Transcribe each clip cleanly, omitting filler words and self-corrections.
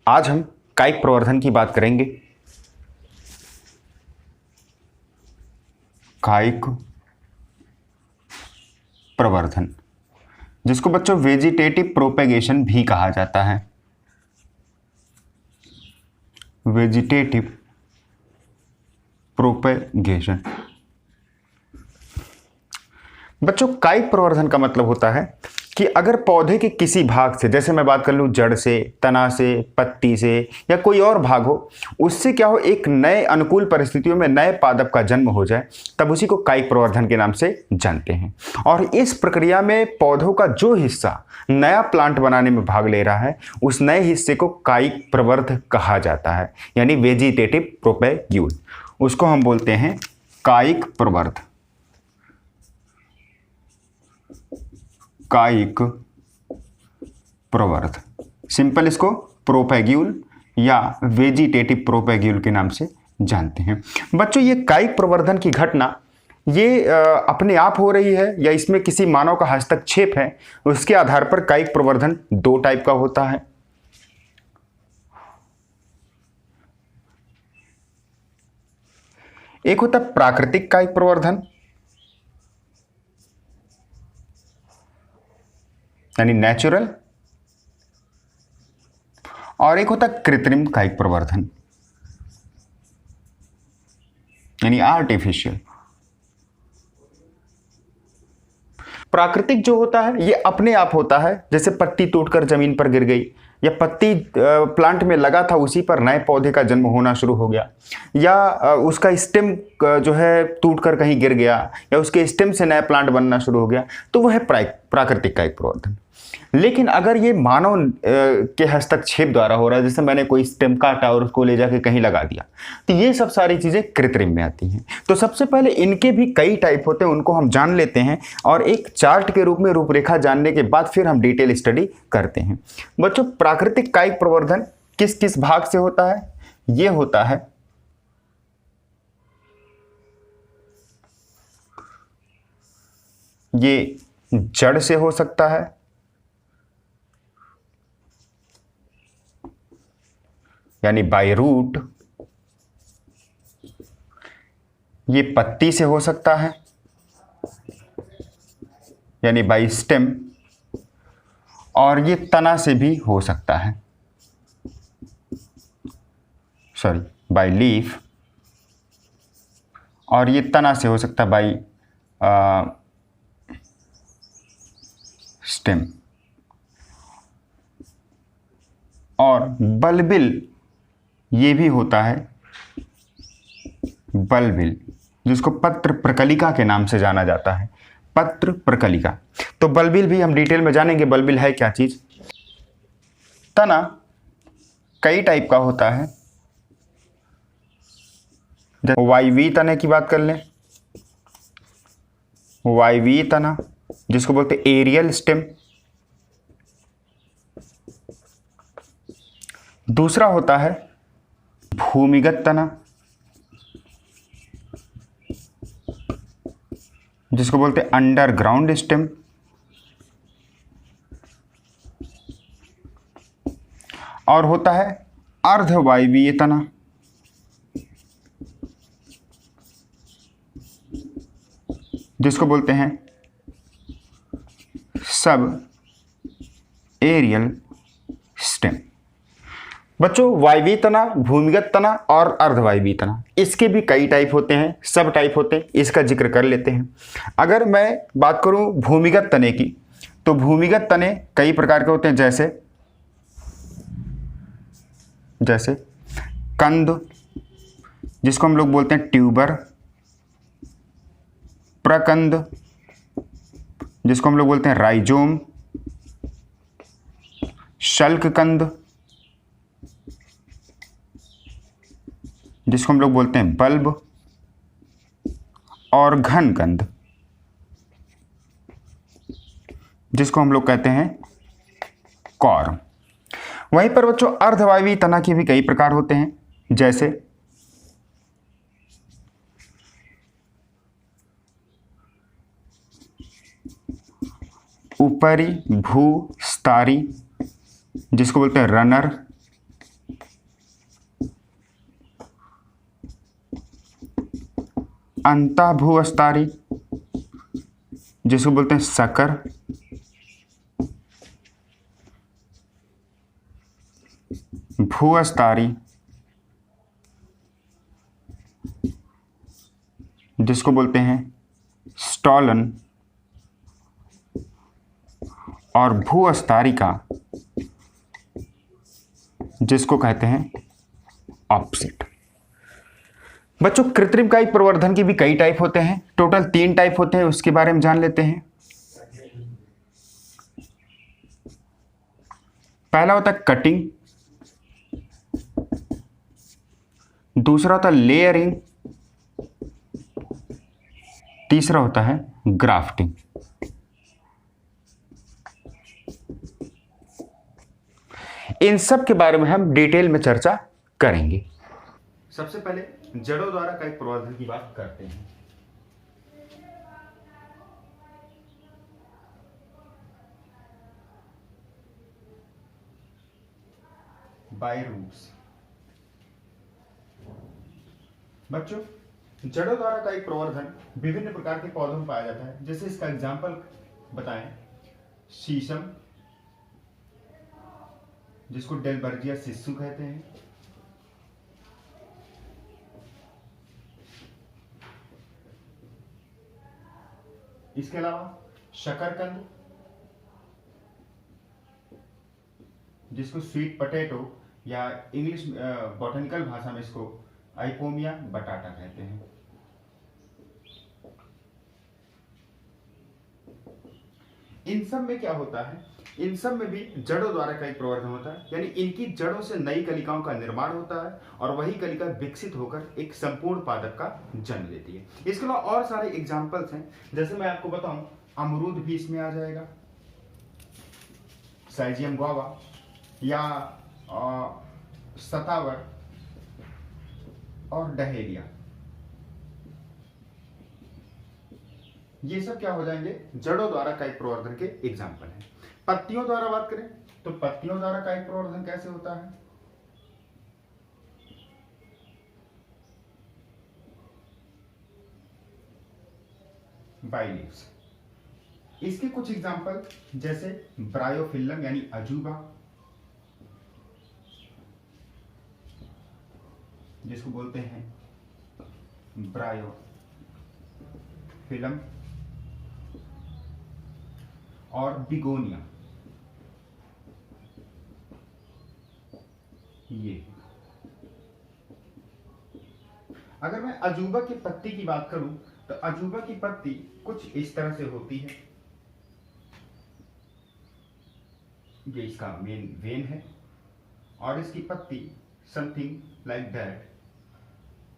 आज हम कायिक प्रवर्धन की बात करेंगे। कायिक प्रवर्धन, जिसको बच्चों वेजिटेटिव प्रोपेगेशन भी कहा जाता है। Vegetative propagation. बच्चों, कायिक प्रवर्धन का मतलब होता है कि अगर पौधे के किसी भाग से, जैसे मैं बात कर लूँ जड़ से, तना से, पत्ती से या कोई और भाग हो, उससे क्या हो एक नए अनुकूल परिस्थितियों में नए पादप का जन्म हो जाए, तब उसी को कायिक प्रवर्धन के नाम से जानते हैं। और इस प्रक्रिया में पौधों का जो हिस्सा नया प्लांट बनाने में भाग ले रहा है, उस नए हिस्से को कायिक प्रवर्धक कहा जाता है, यानी वेजिटेटिव प्रोपेग्यूल। उसको हम बोलते हैं कायिक प्रवर्धक। कायिक प्रवर्धक, सिंपल इसको प्रोपेग्यूल या वेजिटेटिव प्रोपेग्यूल के नाम से जानते हैं। बच्चों, ये कायिक प्रवर्धन की घटना ये अपने आप हो रही है या इसमें किसी मानव का हस्तक्षेप है, उसके आधार पर कायिक प्रवर्धन दो टाइप का होता है। एक होता है प्राकृतिक कायिक प्रवर्धन, यानी नेचुरल, और एक होता है कृत्रिम कायिक प्रवर्धन, यानी आर्टिफिशियल। प्राकृतिक जो होता है ये अपने आप होता है, जैसे पत्ती टूटकर जमीन पर गिर गई, या पत्ती प्लांट में लगा था उसी पर नए पौधे का जन्म होना शुरू हो गया, या उसका स्टेम जो है टूटकर कहीं गिर गया, या उसके स्टेम से नया प्लांट बनना शुरू हो गया, तो वह है प्राकृतिक कायिक प्रवर्धन। लेकिन अगर ये मानव के हस्तक्षेप द्वारा हो रहा है, जैसे मैंने कोई स्टेम काटा और उसको ले जाके कहीं लगा दिया, तो ये सब सारी चीजें कृत्रिम में आती हैं। तो सबसे पहले इनके भी कई टाइप होते हैं, उनको हम जान लेते हैं और एक चार्ट के रूप में रूपरेखा जानने के बाद फिर हम डिटेल स्टडी करते हैं। बच्चों, प्राकृतिक कायिक प्रवर्धन किस किस भाग से होता है? ये होता है ये जड़ से हो सकता है, यानी बाय रूट। ये पत्ती से हो सकता है, यानी बाय स्टेम, और ये तना से भी हो सकता है, सॉरी बाय लीफ, और ये तना से हो सकता है बाय स्टेम। और बल्बिल ये भी होता है, बल्बिल, जिसको पत्र प्रकलिका के नाम से जाना जाता है, पत्र प्रकलिका। तो बल्बिल भी हम डिटेल में जानेंगे, बल्बिल है क्या चीज। तना कई टाइप का होता है, वायवीय तने की बात कर लें, वायवीय तना जिसको बोलते हैं एरियल स्टेम। दूसरा होता है भूमिगत तना, जिसको बोलते हैं अंडरग्राउंड स्टेम। और होता है अर्धवायवीय तना, जिसको बोलते हैं सब एरियल स्टेम। बच्चों, वायवीय तना, भूमिगत तना और अर्धवायवीय तना, इसके भी कई टाइप होते हैं, सब टाइप होते हैं, इसका जिक्र कर लेते हैं। अगर मैं बात करूं भूमिगत तने की, तो भूमिगत तने कई प्रकार के होते हैं, जैसे कंद, जिसको हम लोग बोलते हैं ट्यूबर, प्रकंद, जिसको हम लोग बोलते हैं राइजोम, शल्ककंद, जिसको हम लोग बोलते हैं बल्ब, और घनकंद, जिसको हम लोग कहते हैं कॉर्म। वहीं पर बच्चों अर्धवायवीय तना के भी कई प्रकार होते हैं, जैसे ऊपरी भूस्तारी, जिसको बोलते हैं रनर, अंतः भूअस्तारी जिसको बोलते हैं शकर, भूअस्तारी जिसको बोलते हैं स्टॉलन, और भूअस्तारिका जिसको कहते हैं ऑफसेट। बच्चों कृत्रिम कायिक प्रवर्धन की भी कई टाइप होते हैं, टोटल 3 टाइप होते हैं, उसके बारे में जान लेते हैं। पहला होता है कटिंग, दूसरा होता है लेयरिंग, तीसरा होता है ग्राफ्टिंग। इन सब के बारे में हम डिटेल में चर्चा करेंगे। सबसे पहले जड़ों द्वारा कायिक प्रवर्धन की बात करते हैं। By roots. बच्चों जड़ों द्वारा कायिक प्रवर्धन विभिन्न प्रकार के पौधों में पाया जाता है। जैसे इसका एग्जाम्पल बताएं, शीशम जिसको डेलबर्जिया सिसु कहते हैं, इसके अलावा शकरकंद जिसको स्वीट पोटैटो या इंग्लिश बॉटनिकल भाषा में इसको आइपोमिया बटाटा कहते हैं। इन सब में क्या होता है, इन सब में भी जड़ों द्वारा कायिक प्रवर्धन होता है, यानी इनकी जड़ों से नई कलिकाओं का निर्माण होता है और वही कलिका विकसित होकर एक संपूर्ण पादप का जन्म लेती है। इसके अलावा और सारे एग्जाम्पल्स हैं, जैसे मैं आपको बताऊं, अमरूद भी इसमें आ जाएगा, साइजियम गुआवा या सतावर और डहेलिया, ये सब क्या हो जाएंगे, जड़ों द्वारा कायिक प्रवर्धन के एग्जाम्पल हैं। पत्तियों द्वारा बात करें तो पत्तियों द्वारा कायिक प्रवर्धन कैसे होता है, बाय लीव्स। इसके कुछ एग्जाम्पल जैसे ब्रायोफिल्लम यानी अजूबा जिसको बोलते हैं ब्रायोफिल्म, और बिगोनिया, ये। अगर मैं अजूबा की पत्ती की बात करूं तो अजूबा की पत्ती कुछ इस तरह से होती है, ये इसका मेन वेन है और इसकी पत्ती समथिंग लाइक दैट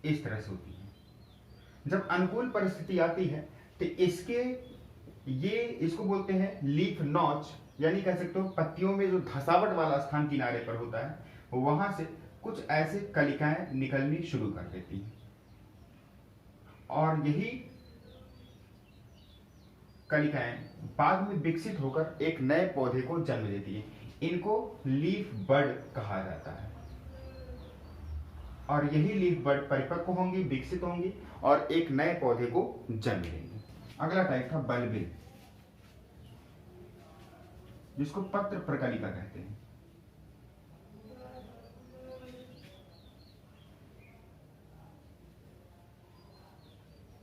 इस तरह से होती है। जब अनुकूल परिस्थिति आती है तो इसको बोलते हैं लीफ नॉच, यानी कह सकते हो पत्तियों में जो धसावट वाला स्थान किनारे पर होता है वहां से कुछ ऐसे कलिकाएं निकलनी शुरू कर देती हैं और यही कलिकाएं बाद में विकसित होकर एक नए पौधे को जन्म देती है। इनको लीफ बड कहा जाता है और यही लीफ बड परिपक्व होंगी, विकसित होंगी और एक नए पौधे को जन्म देंगी। अगला टाइप था बल्बिल, जिसको पत्र प्रकलिका कहते हैं।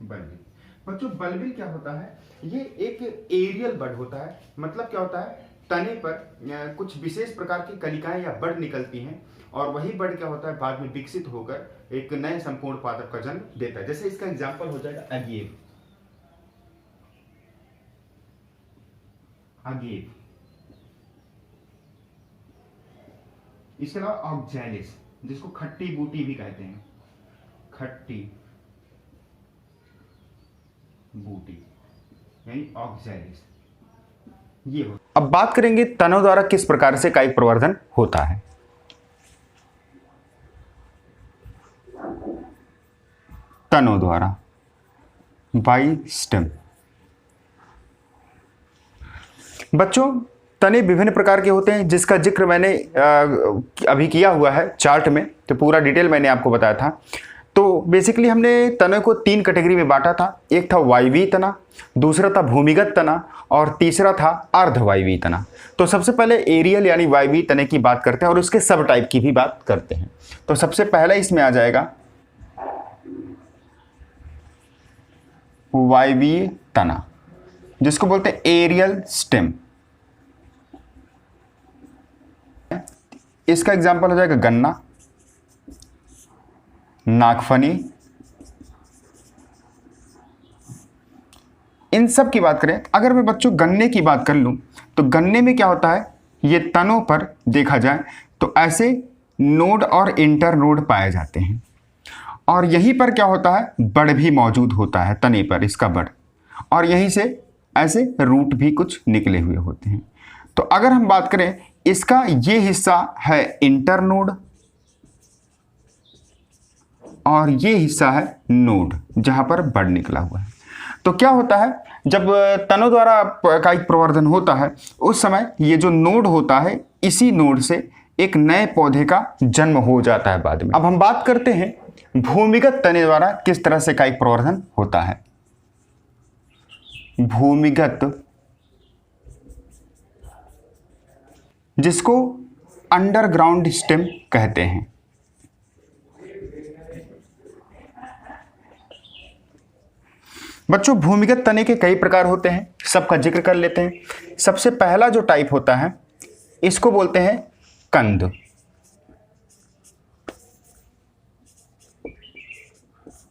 बल्बिल, बच्चों बल्बिल क्या होता है, ये एक एरियल बड होता है। मतलब क्या होता है, तने पर कुछ विशेष प्रकार की कलिकाएं या बड निकलती हैं और वही बड क्या होता है बाद में विकसित होकर एक नए संपूर्ण पादप का जन्म देता है। जैसे इसका एग्जाम्पल हो जाएगा अगेव, अगेव। इसके अलावा ऑक्जैलिस, जिसको खट्टी बूटी भी कहते हैं, खट्टी बूटी यानी ऑक्जैलिस, ये हो। अब बात करेंगे तनों द्वारा किस प्रकार से कायिक प्रवर्धन होता है। तनों द्वारा बाई स्टेम। बच्चों तने विभिन्न प्रकार के होते हैं, जिसका जिक्र मैंने अभी किया हुआ है चार्ट में, तो पूरा डिटेल मैंने आपको बताया था। तो बेसिकली हमने तने को 3 कैटेगरी में बांटा था। एक था वायवीय तना, दूसरा था भूमिगत तना और तीसरा था अर्धवायवीय तना। तो सबसे पहले एरियल यानी वायवीय तने की बात करते हैं और उसके सब टाइप की भी बात करते हैं। तो सबसे पहला इसमें आ जाएगा वायवीय तना, जिसको बोलते हैं एरियल स्टेम। इसका एग्जाम्पल हो जाएगा गन्ना, नागफनी। इन सब की बात करें, अगर मैं बच्चों गन्ने की बात कर लूं तो गन्ने में क्या होता है, ये तनों पर देखा जाए तो ऐसे नोड और इंटर नोड पाए जाते हैं और यहीं पर क्या होता है, बड़ भी मौजूद होता है तने पर, इसका बड़, और यहीं से ऐसे रूट भी कुछ निकले हुए होते हैं। तो अगर हम बात करें, इसका ये हिस्सा है इंटर नोड और ये हिस्सा है नोड जहां पर बड़ निकला हुआ है। तो क्या होता है, जब तनों द्वारा कायिक प्रवर्धन होता है उस समय ये जो नोड होता है, इसी नोड से एक नए पौधे का जन्म हो जाता है बाद में। अब हम बात करते हैं भूमिगत तने द्वारा किस तरह से कायिक प्रवर्धन होता है। भूमिगत, जिसको अंडरग्राउंड स्टेम कहते हैं। बच्चों भूमिगत तने के कई प्रकार होते हैं, सबका जिक्र कर लेते हैं। सबसे पहला जो टाइप होता है इसको बोलते हैं कंद।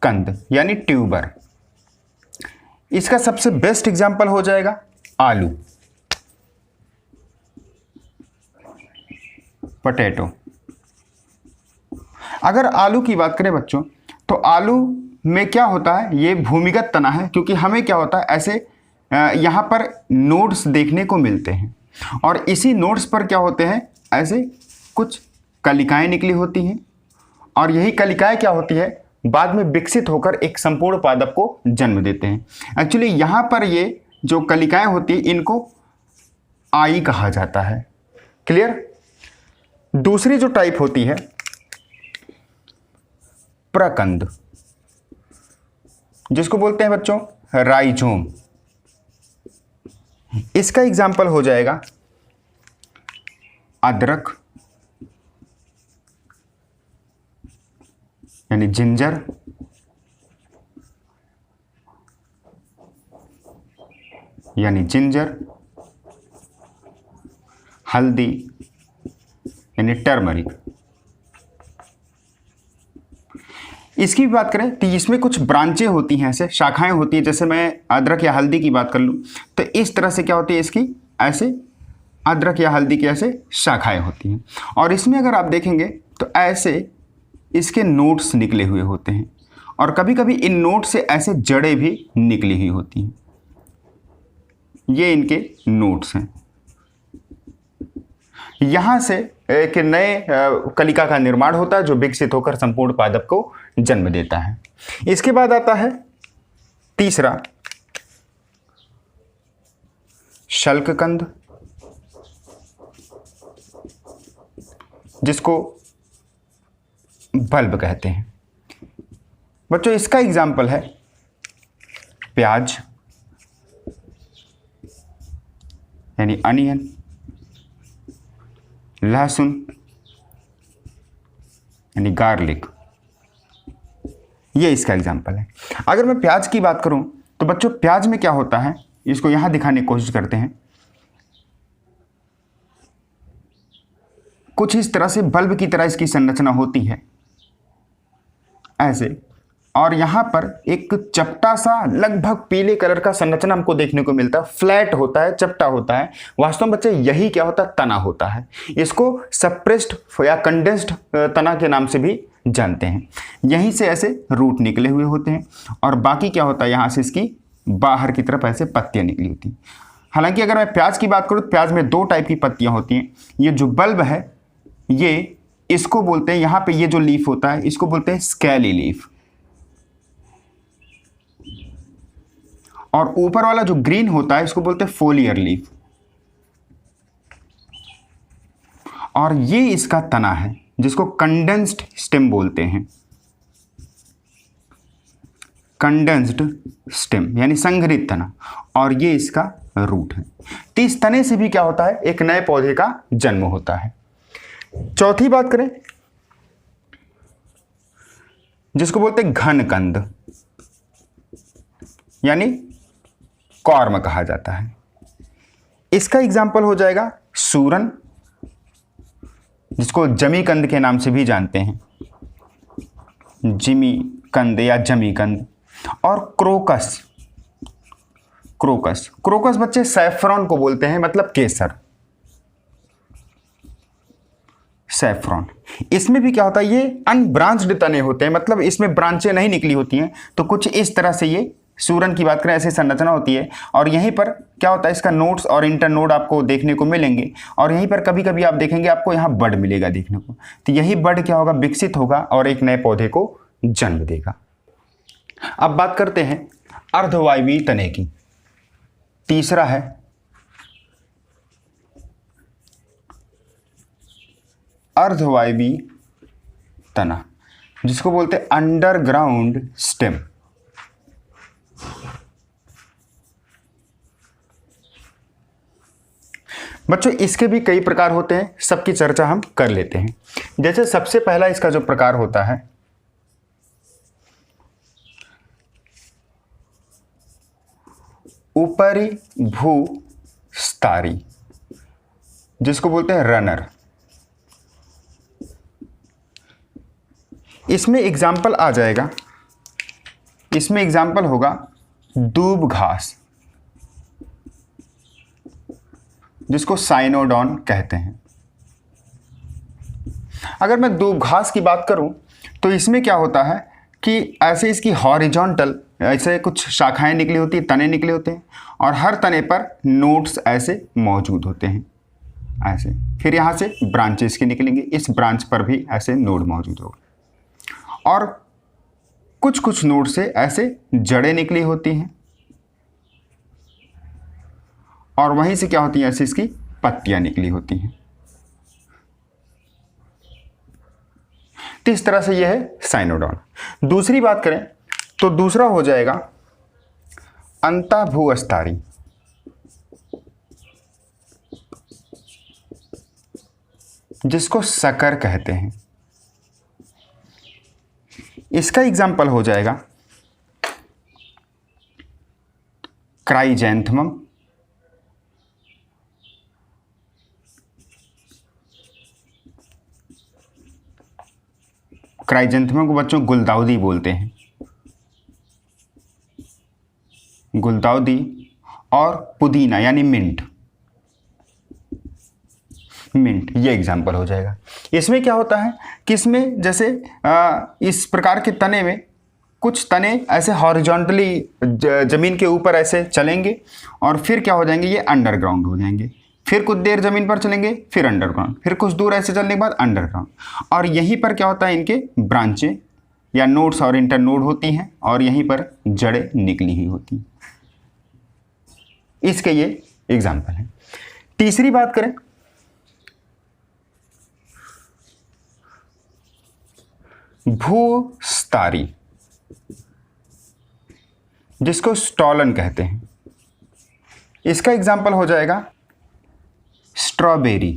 कंद यानी ट्यूबर। इसका सबसे बेस्ट एग्जांपल हो जाएगा आलू, पोटैटो। अगर आलू की बात करें बच्चों, तो आलू में क्या होता है, ये भूमिगत तना है, क्योंकि हमें क्या होता है, ऐसे यहाँ पर नोड्स देखने को मिलते हैं और इसी नोड्स पर क्या होते हैं, ऐसे कुछ कलिकाएं निकली होती हैं और यही कलिकाएं क्या होती है, बाद में विकसित होकर एक संपूर्ण पादप को जन्म देते हैं। एक्चुअली यहाँ पर ये जो कलिकाएं होती है इनको आई कहा जाता है। क्लियर। दूसरी जो टाइप होती है प्रकंद, जिसको बोलते हैं बच्चों राइजोम। इसका एग्जाम्पल हो जाएगा अदरक यानी जिंजर, हल्दी यानी टर्मरिक। इसकी भी बात करें तो इसमें कुछ ब्रांचें होती हैं, ऐसे शाखाएं होती हैं। जैसे मैं अदरक या हल्दी की बात कर लूँ तो इस तरह से क्या होती है, इसकी ऐसे अदरक या हल्दी की ऐसे शाखाएं होती हैं और इसमें अगर आप देखेंगे तो ऐसे इसके नोड्स निकले हुए होते हैं और कभी कभी इन नोड से ऐसे जड़ें भी निकली हुई होती हैं। ये इनके नोड्स हैं। यहां से एक नए कलिका का निर्माण होता है जो विकसित होकर संपूर्ण पादप को जन्म देता है। इसके बाद आता है तीसरा शल्ककंद, जिसको बल्ब कहते हैं। बच्चों इसका एग्जाम्पल है प्याज यानी अनियन, लहसुन यानी गार्लिक। ये इसका एग्जाम्पल है। अगर मैं प्याज की बात करूं तो बच्चों प्याज में क्या होता है, इसको यहां दिखाने की कोशिश करते हैं। कुछ इस तरह से बल्ब की तरह इसकी संरचना होती है ऐसे, और यहां पर एक चपटा सा लगभग पीले कलर का संरचना हमको देखने को मिलता है। फ्लैट होता है, चपटा होता है। वास्तव में बच्चे यही क्या होता है, तना होता है। इसको सप्रेस्ड या कंडेंस्ड तना के नाम से भी जानते हैं। यहीं से ऐसे रूट निकले हुए होते हैं और बाकी क्या होता है, यहाँ से इसकी बाहर की तरफ ऐसे पत्तियां निकली होती हैं। हालांकि अगर मैं प्याज की बात करूँ तो प्याज में 2 टाइप की पत्तियां होती हैं। ये जो बल्ब है ये इसको बोलते हैं, यहाँ पे ये जो लीफ होता है इसको बोलते हैं स्केली लीफ, और ऊपर वाला जो ग्रीन होता है इसको बोलते हैं फोलियर लीफ, और ये इसका तना है जिसको कंडेंस्ड स्टेम बोलते हैं। कंडेंस्ड स्टेम यानी संघनित तना, और ये इसका रूट है। तो इस तने से भी क्या होता है, एक नए पौधे का जन्म होता है। चौथी बात करें जिसको बोलते हैं घन कंद यानी कॉर्म कहा जाता है। इसका एग्जाम्पल हो जाएगा सूरन, जिसको जमी कंद के नाम से भी जानते हैं, जिमी कंद या जमी कंद, और क्रोकस। क्रोकस क्रोकस बच्चे सैफ्रॉन को बोलते हैं, मतलब केसर, सैफ्रॉन। इसमें भी क्या होता है, ये अनब्रांच्ड तने होते हैं, मतलब इसमें ब्रांचें नहीं निकली होती हैं। तो कुछ इस तरह से ये सूरन की बात करें ऐसी संरचना होती है, और यहीं पर क्या होता है, इसका नोड्स और इंटरनोड आपको देखने को मिलेंगे, और यहीं पर कभी कभी आप देखेंगे आपको यहाँ बड मिलेगा देखने को। तो यही बड क्या होगा, विकसित होगा और एक नए पौधे को जन्म देगा। अब बात करते हैं अर्धवायवीय तने की। तीसरा है अर्धवायवीय तना, जिसको बोलते हैं अंडरग्राउंड स्टेम। बच्चों इसके भी कई प्रकार होते हैं, सबकी चर्चा हम कर लेते हैं। जैसे सबसे पहला इसका जो प्रकार होता है ऊपरी भूस्तरी, जिसको बोलते हैं रनर। इसमें एग्जाम्पल आ जाएगा, इसमें एग्जाम्पल होगा दूब घास, जिसको साइनोडॉन कहते हैं। अगर मैं दूब घास की बात करूं तो इसमें क्या होता है कि ऐसे इसकी हॉरिजॉन्टल ऐसे कुछ शाखाएं निकली होती हैं, तने निकले होते हैं, और हर तने पर नोड्स ऐसे मौजूद होते हैं ऐसे। फिर यहाँ से ब्रांचेस के निकलेंगे, इस ब्रांच पर भी ऐसे नोड मौजूद होगा, और कुछ कुछ नोड से ऐसे जड़ें निकली होती हैं, और वहीं से क्या होती है, ऐसे इसकी पत्तियां निकली होती हैं। तो इस तरह से यह है साइनोडॉन। दूसरी बात करें तो दूसरा हो जाएगा अंतःभूस्तरी, जिसको सकर कहते हैं। इसका एग्जाम्पल हो जाएगा क्राइजैंथमम, क्राइजैंथमम को बच्चों गुलदाउदी बोलते हैं, गुलदाउदी, और पुदीना यानी मिंट, मिंट ये एग्जाम्पल हो जाएगा। इसमें क्या होता है कि इसमें जैसे इस प्रकार के तने में कुछ तने ऐसे हॉरिजॉन्टली जमीन के ऊपर ऐसे चलेंगे, और फिर क्या हो जाएंगे, ये अंडरग्राउंड हो जाएंगे। फिर कुछ देर जमीन पर चलेंगे, फिर अंडरग्राउंड, फिर कुछ दूर ऐसे चलने के बाद अंडरग्राउंड, और यहीं पर क्या होता है, इनके ब्रांचें या नोड्स और इंटरनोड होती हैं, और यहीं पर जड़ें निकली हुई होती हैं। इसके ये एग्जाम्पल है। तीसरी बात करें भूस्तरी, जिसको स्टॉलन कहते हैं। इसका एग्जाम्पल हो जाएगा स्ट्रॉबेरी।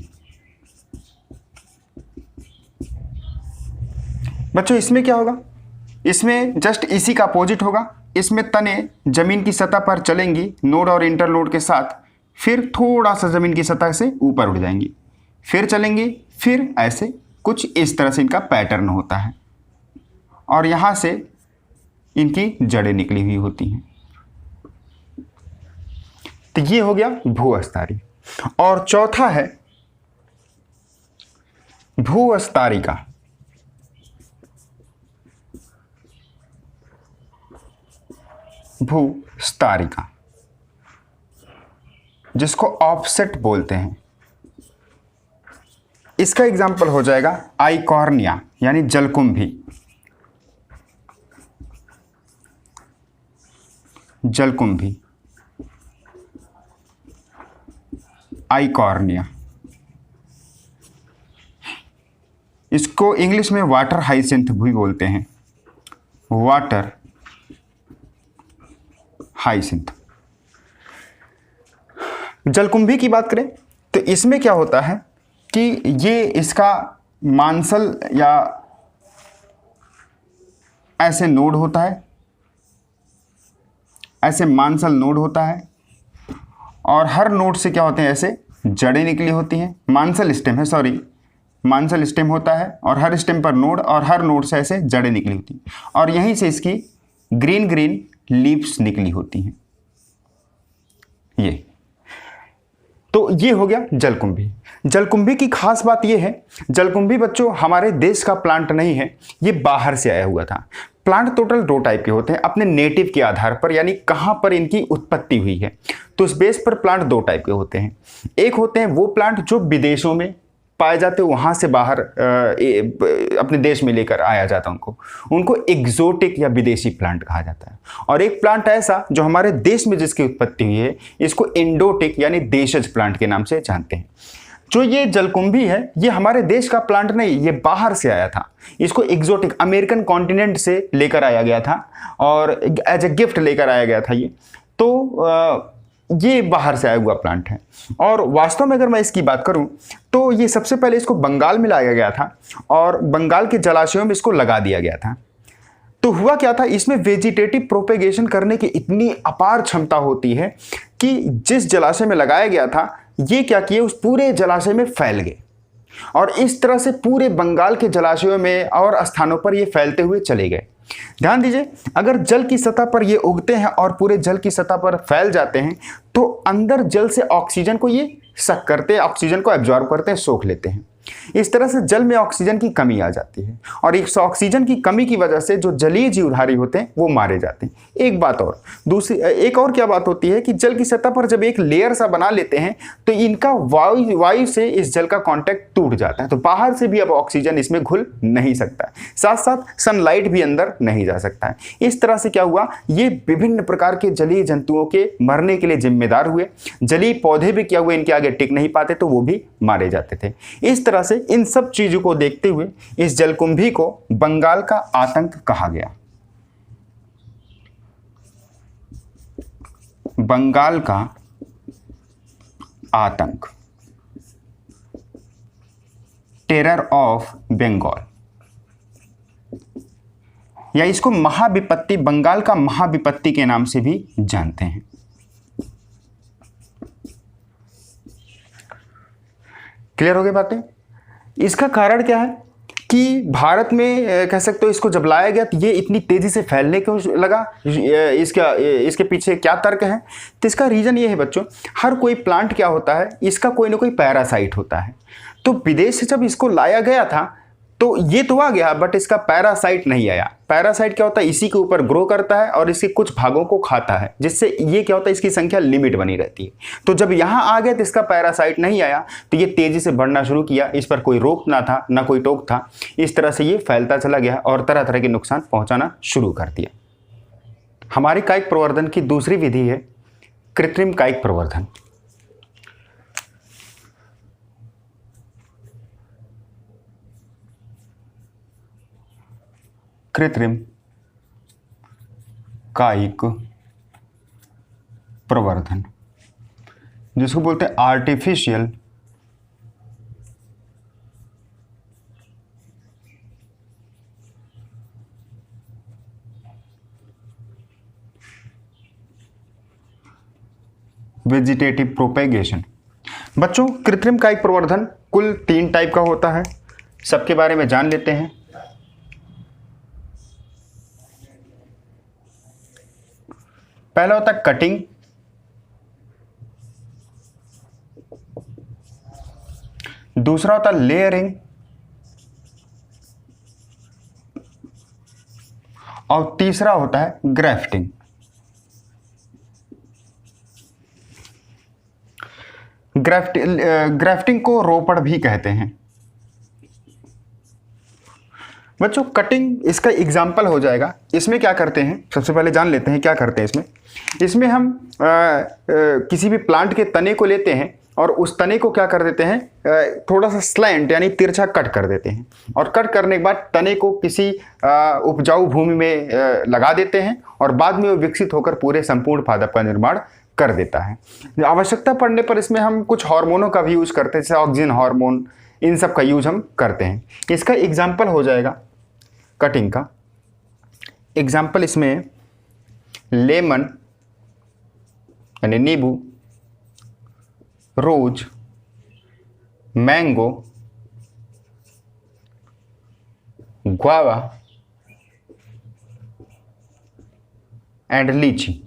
बच्चों इसमें क्या होगा, इसमें जस्ट इसी का अपोजिट होगा। इसमें तने जमीन की सतह पर चलेंगी नोड और इंटरनोड के साथ, फिर थोड़ा सा जमीन की सतह से ऊपर उठ जाएंगी, फिर चलेंगी, फिर ऐसे कुछ इस तरह से इनका पैटर्न होता है, और यहां से इनकी जड़ें निकली हुई होती हैं। तो ये हो गया भूस्तरी। और चौथा है भूस्तरिका, भूस्तरिका, जिसको ऑफसेट बोलते हैं। इसका एग्जाम्पल हो जाएगा आइकॉर्निया यानी जलकुंभी, जलकुंभी, आइकॉर्निया। इसको इंग्लिश में वाटर हाइसिंथ भी बोलते हैं, वाटर हाइसिंथ। जलकुंभी की बात करें तो इसमें क्या होता है कि ये इसका मांसल या ऐसे नोड होता है, ऐसे मांसल नोड होता है और हर नोड से क्या होते हैं, ऐसे जड़ें निकली होती हैं। मांसल स्टेम है, सॉरी, मांसल स्टेम होता है और हर स्टेम पर नोड और हर नोड से ऐसे जड़ें निकली होती हैं और यहीं से इसकी ग्रीन ग्रीन लीव्स निकली होती हैं। ये तो ये हो गया जलकुंभी। जलकुंभी की खास बात ये है, जलकुंभी बच्चों हमारे देश का प्लांट नहीं है, ये बाहर से आया हुआ था। प्लांट टोटल 2 टाइप के होते हैं अपने नेटिव के आधार पर, यानी कहाँ पर इनकी उत्पत्ति हुई है। तो उस बेस पर प्लांट 2 टाइप के होते हैं। एक होते हैं वो प्लांट जो विदेशों में पाए जाते हैं, वहाँ से बाहर अपने देश में लेकर आया जाता है उनको एग्जोटिक या विदेशी प्लांट कहा जाता है। और एक प्लांट ऐसा जो हमारे देश में जिसकी उत्पत्ति हुई है, इसको एंडोटिक यानी देशज प्लांट के नाम से जानते हैं। जो ये जलकुंभी है ये हमारे देश का प्लांट नहीं, ये बाहर से आया था। इसको एग्जोटिक अमेरिकन कॉन्टिनेंट से लेकर आया गया था और एज ए गिफ्ट लेकर आया गया था ये। तो ये बाहर से आया हुआ प्लांट है। और वास्तव में अगर मैं इसकी बात करूं तो ये सबसे पहले इसको बंगाल में लाया गया था और बंगाल के जलाशयों में इसको लगा दिया गया था। तो हुआ क्या था, इसमें वेजिटेटिव प्रोपेगेशन करने की इतनी अपार क्षमता होती है कि जिस जलाशय में लगाया गया था ये क्या किए, उस पूरे जलाशय में फैल गए और इस तरह से पूरे बंगाल के जलाशयों में और स्थानों पर ये फैलते हुए चले गए। ध्यान दीजिए, अगर जल की सतह पर ये उगते हैं और पूरे जल की सतह पर फैल जाते हैं तो अंदर जल से ऑक्सीजन को ये सक करते हैं, ऑक्सीजन को एब्जॉर्ब करते हैं, सोख लेते हैं। इस तरह से जल में ऑक्सीजन की कमी आ जाती है और इस ऑक्सीजन की कमी की वजह से जो जलीय जीवधारी होते हैं वो मारे जाते हैं। एक बात और, एक और क्या बात होती है कि जल की सतह पर जब एक लेयर सा बना लेते हैं तो इनका वायु से इस जल का कांटेक्ट टूट जाता है, तो बाहर से भी अब ऑक्सीजन इसमें घुल नहीं सकता है, साथ साथ सनलाइट भी अंदर नहीं जा सकता है। इस तरह से क्या हुआ, ये विभिन्न प्रकार के जलीय जंतुओं के मरने के लिए जिम्मेदार हुए। जलीय पौधे भी क्या हुए, इनके आगे टिक नहीं पाते तो वो भी मारे जाते थे। इस तरह से इन सब चीजों को देखते हुए इस जलकुंभी को बंगाल का आतंक कहा गया। बंगाल का आतंक, टेरर ऑफ बंगाल, या इसको महाविपत्ति, बंगाल का महाविपत्ति के नाम से भी जानते हैं। क्लियर हो गई बातें? इसका कारण क्या है कि भारत में कह सकते हो इसको जब लाया गया तो ये इतनी तेजी से फैलने क्यों लगा, इसके पीछे क्या तर्क है? तो इसका रीजन ये है बच्चों, हर कोई प्लांट क्या होता है, इसका कोई ना कोई पैरासाइट होता है। तो विदेश से जब इसको लाया गया था तो ये तो आ गया बट इसका पैरासाइट नहीं आया। पैरासाइट क्या होता है, इसी के ऊपर ग्रो करता है और इसके कुछ भागों को खाता है, जिससे ये क्या होता है, इसकी संख्या लिमिट बनी रहती है। तो जब यहाँ आ गया तो इसका पैरासाइट नहीं आया तो ये तेजी से बढ़ना शुरू किया, इस पर कोई रोक ना था ना कोई टोक था। इस तरह से ये फैलता चला गया और तरह तरह के नुकसान पहुंचाना शुरू कर दिया। हमारी कायिक प्रवर्धन की दूसरी विधि है कृत्रिम कायिक प्रवर्धन। कृत्रिम कायिक प्रवर्धन, जिसको बोलते हैं आर्टिफिशियल वेजिटेटिव प्रोपेगेशन। बच्चों कृत्रिम कायिक प्रवर्धन कुल 3 टाइप का होता है, सबके बारे में जान लेते हैं। पहला होता है कटिंग, दूसरा होता है लेयरिंग और तीसरा होता है ग्राफ्टिंग। ग्राफ्टिंग को रोपड़ भी कहते हैं। बच्चों कटिंग इसका एग्जाम्पल हो जाएगा। इसमें क्या करते हैं, सबसे पहले जान लेते हैं क्या करते हैं इसमें हम किसी भी प्लांट के तने को लेते हैं और उस तने को क्या कर देते हैं, थोड़ा सा स्लैंट यानी तिरछा कट कर देते हैं, और कट करने के बाद तने को किसी उपजाऊ भूमि में लगा देते हैं, और बाद में वो विकसित होकर पूरे संपूर्ण पादप का निर्माण कर देता है। आवश्यकता पड़ने पर इसमें हम कुछ हार्मोनों का भी यूज करते हैं, जैसे ऑक्सीजन हार्मोन, इन सब का यूज हम करते हैं। इसका एग्जाम्पल हो जाएगा कटिंग का। एग्जाम्पल इसमें लेमन यानी नींबू, रोज, मैंगो, ग्वावा एंड लीची।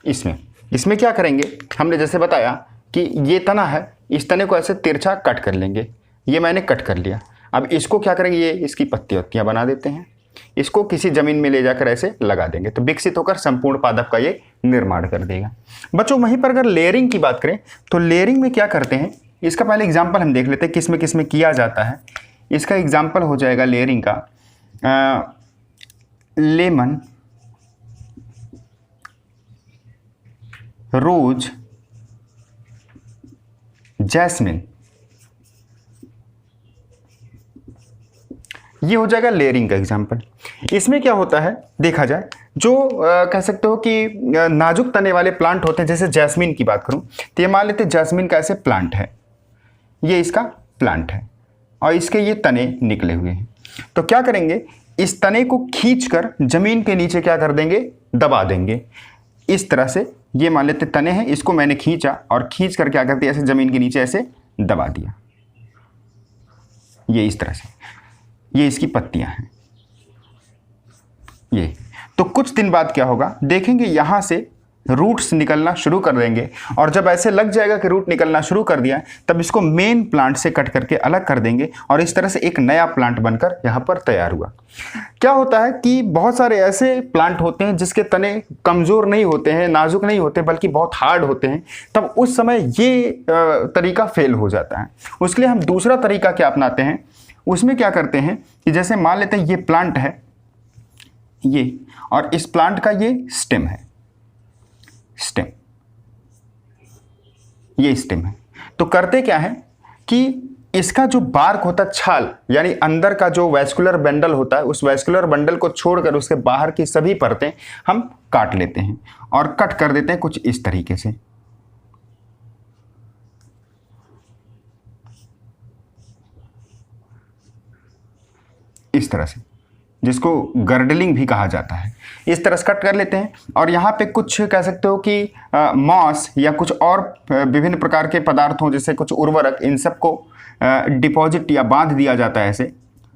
इसमें क्या करेंगे, हमने जैसे बताया कि ये तना है, इस तने को ऐसे तिरछा कट कर लेंगे, ये मैंने कट कर लिया। अब इसको क्या करेंगे, ये इसकी पत्तियां बना देते हैं, इसको किसी जमीन में ले जाकर ऐसे लगा देंगे, तो विकसित होकर संपूर्ण पादप का ये निर्माण कर देगा। बच्चों वहीं पर अगर लेयरिंग की बात करें तो लेयरिंग में क्या करते हैं, इसका पहले एग्जाम्पल हम देख लेते हैं किस में किया जाता है। इसका एग्जाम्पल हो जाएगा लेयरिंग का लेमन, रोज, जैस्मिन, ये हो जाएगा लेयरिंग का एग्जाम्पल। इसमें क्या होता है देखा जाए, जो कह सकते हो कि नाजुक तने वाले प्लांट होते हैं, जैसे जैस्मिन की बात करूं तो ये मान लेते हैं जैस्मिन का ऐसे प्लांट है, ये इसका प्लांट है और इसके ये तने निकले हुए हैं। तो क्या करेंगे, इस तने को खींचकर जमीन के नीचे क्या कर देंगे, दबा देंगे। इस तरह से ये मान लेते तने हैं, इसको मैंने खींचा और खींच कर क्या कर दिया, ऐसे जमीन के नीचे ऐसे दबा दिया, ये इस तरह से, ये इसकी पत्तियां हैं ये। तो कुछ दिन बाद क्या होगा देखेंगे, यहां से रूट्स निकलना शुरू कर देंगे, और जब ऐसे लग जाएगा कि रूट निकलना शुरू कर दिया तब इसको मेन प्लांट से कट करके अलग कर देंगे, और इस तरह से एक नया प्लांट बनकर यहाँ पर तैयार हुआ। क्या होता है कि बहुत सारे ऐसे प्लांट होते हैं जिसके तने कमज़ोर नहीं होते हैं, नाजुक नहीं होते, बल्कि बहुत हार्ड होते हैं, तब उस समय ये तरीका फेल हो जाता है। उसके लिए हम दूसरा तरीका क्या अपनाते हैं, उसमें क्या करते हैं कि जैसे मान लेते हैं ये प्लांट है ये, और इस प्लांट का ये स्टेम है, स्टेम, ये स्टेम है। तो करते क्या है कि इसका जो बार्क होता है, छाल यानी अंदर का जो वैस्कुलर बंडल होता है, उस वैस्कुलर बंडल को छोड़कर उसके बाहर की सभी परतें हम काट लेते हैं और कट कर देते हैं कुछ इस तरीके से। इस तरह से, जिसको गर्डलिंग भी कहा जाता है, इस तरह से कट कर लेते हैं। और यहाँ पे कुछ कह सकते हो कि मॉस या कुछ और विभिन्न प्रकार के पदार्थों जैसे कुछ उर्वरक, इन सब को डिपॉजिट या बांध दिया जाता है ऐसे।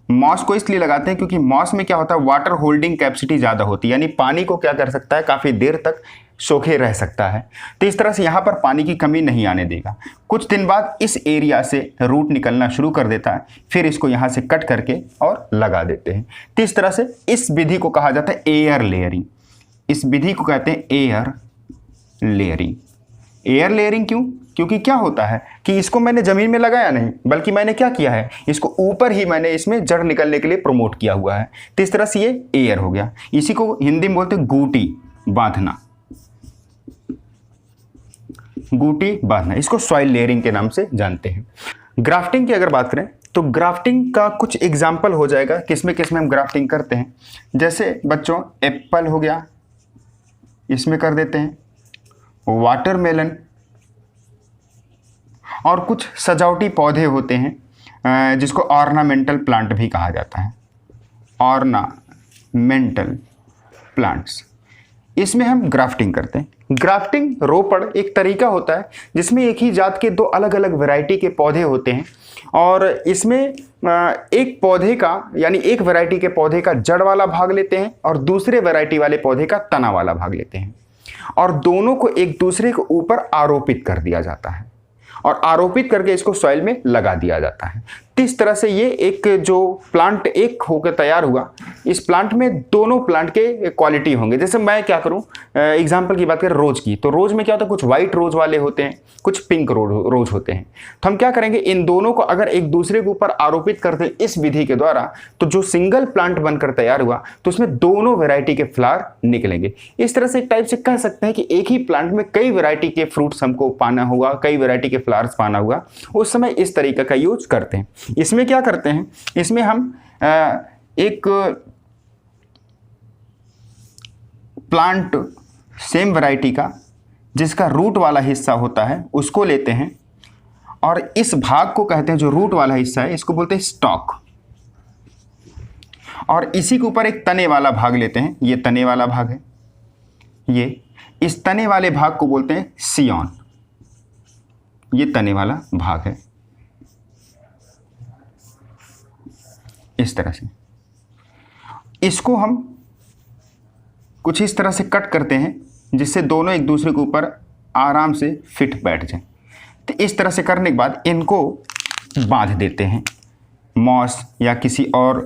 मॉस को इसलिए लगाते हैं क्योंकि मॉस में क्या होता है, वाटर होल्डिंग कैपेसिटी ज़्यादा होती है, यानी पानी को क्या कर सकता है, काफ़ी देर तक सोखे रह सकता है। तो इस तरह से यहाँ पर पानी की कमी नहीं आने देगा। कुछ दिन बाद इस एरिया से रूट निकलना शुरू कर देता है, फिर इसको यहाँ से कट करके और लगा देते हैं। तो इस तरह से इस विधि को कहा जाता है एयर लेयरिंग। इस विधि को कहते हैं एयर लेयरिंग। एयर लेयरिंग क्यों? क्योंकि क्या होता है कि इसको मैंने ज़मीन में लगाया नहीं, बल्कि मैंने क्या किया है, इसको ऊपर ही मैंने इसमें जड़ निकलने के लिए प्रमोट किया हुआ है। तो इस तरह से ये एयर हो गया। इसी को हिंदी में बोलते हैं गूटी बांधना, गूटी बांधना। इसको सॉइल लेयरिंग के नाम से जानते हैं। ग्राफ्टिंग की अगर बात करें तो ग्राफ्टिंग का कुछ एग्जाम्पल हो जाएगा, किसमें किसमें हम ग्राफ्टिंग करते हैं। जैसे बच्चों एप्पल हो गया, इसमें कर देते हैं, वाटरमेलन, और कुछ सजावटी पौधे होते हैं जिसको ऑर्नामेंटल प्लांट भी कहा जाता है, ऑर्नामेंटल प्लांट्स, इसमें हम ग्राफ्टिंग करते हैं। ग्राफ्टिंग रोपड़ एक तरीका होता है जिसमें एक ही जात के दो अलग अलग वैरायटी के पौधे होते हैं, और इसमें एक पौधे का यानी एक वैरायटी के पौधे का जड़ वाला भाग लेते हैं और दूसरे वैरायटी वाले पौधे का तना वाला भाग लेते हैं, और दोनों को एक दूसरे के ऊपर आरोपित कर दिया जाता है, और आरोपित करके इसको सॉइल में लगा दिया जाता है। तो इस तरह से ये एक जो प्लांट एक होकर तैयार हुआ, इस प्लांट में दोनों प्लांट के क्वालिटी होंगे। जैसे मैं क्या करूं, एग्जांपल की बात करें रोज की, तो रोज में क्या होता है, कुछ व्हाइट रोज वाले होते हैं, कुछ पिंक रोज होते हैं। तो हम क्या करेंगे, इन दोनों को अगर एक दूसरे के ऊपर आरोपित करते हैं इस विधि के द्वारा, तो जो सिंगल प्लांट बनकर तैयार हुआ तो उसमें दोनों वैरायटी के फ्लावर निकलेंगे। इस तरह से एक टाइप से कह सकते हैं कि एक ही प्लांट में कई वैरायटी के फ्रूट्स हमको पाना होगा, कई वैरायटी के फ्लावर्स पाना होगा, उस समय इस तरीके का यूज करते हैं। इसमें क्या करते हैं, इसमें हम एक प्लांट सेम वैरायटी का जिसका रूट वाला हिस्सा होता है उसको लेते हैं, और इस भाग को कहते हैं, जो रूट वाला हिस्सा है इसको बोलते हैं स्टॉक, और इसी के ऊपर एक तने वाला भाग लेते हैं, ये तने वाला भाग है, ये इस तने वाले भाग को बोलते हैं सियॉन, ये तने वाला भाग है। इस तरह से इसको हम कुछ इस तरह से कट करते हैं जिससे दोनों एक दूसरे के ऊपर आराम से फिट बैठ जाए। तो इस तरह से करने के बाद इनको बांध देते हैं मॉस या किसी और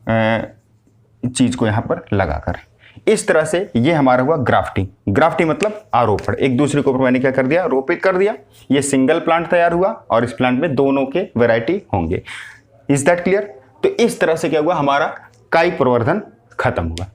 चीज़ को यहाँ पर लगाकर। इस तरह से ये हमारा हुआ ग्राफ्टिंग। ग्राफ्टिंग मतलब आरोपण, एक दूसरे के ऊपर मैंने क्या कर दिया, रोपित कर दिया। ये सिंगल प्लांट तैयार हुआ और इस प्लांट में दोनों के वैरायटी होंगे। Is that clear? तो इस तरह से क्या हुआ, हमारा काई प्रवर्धन खत्म हुआ।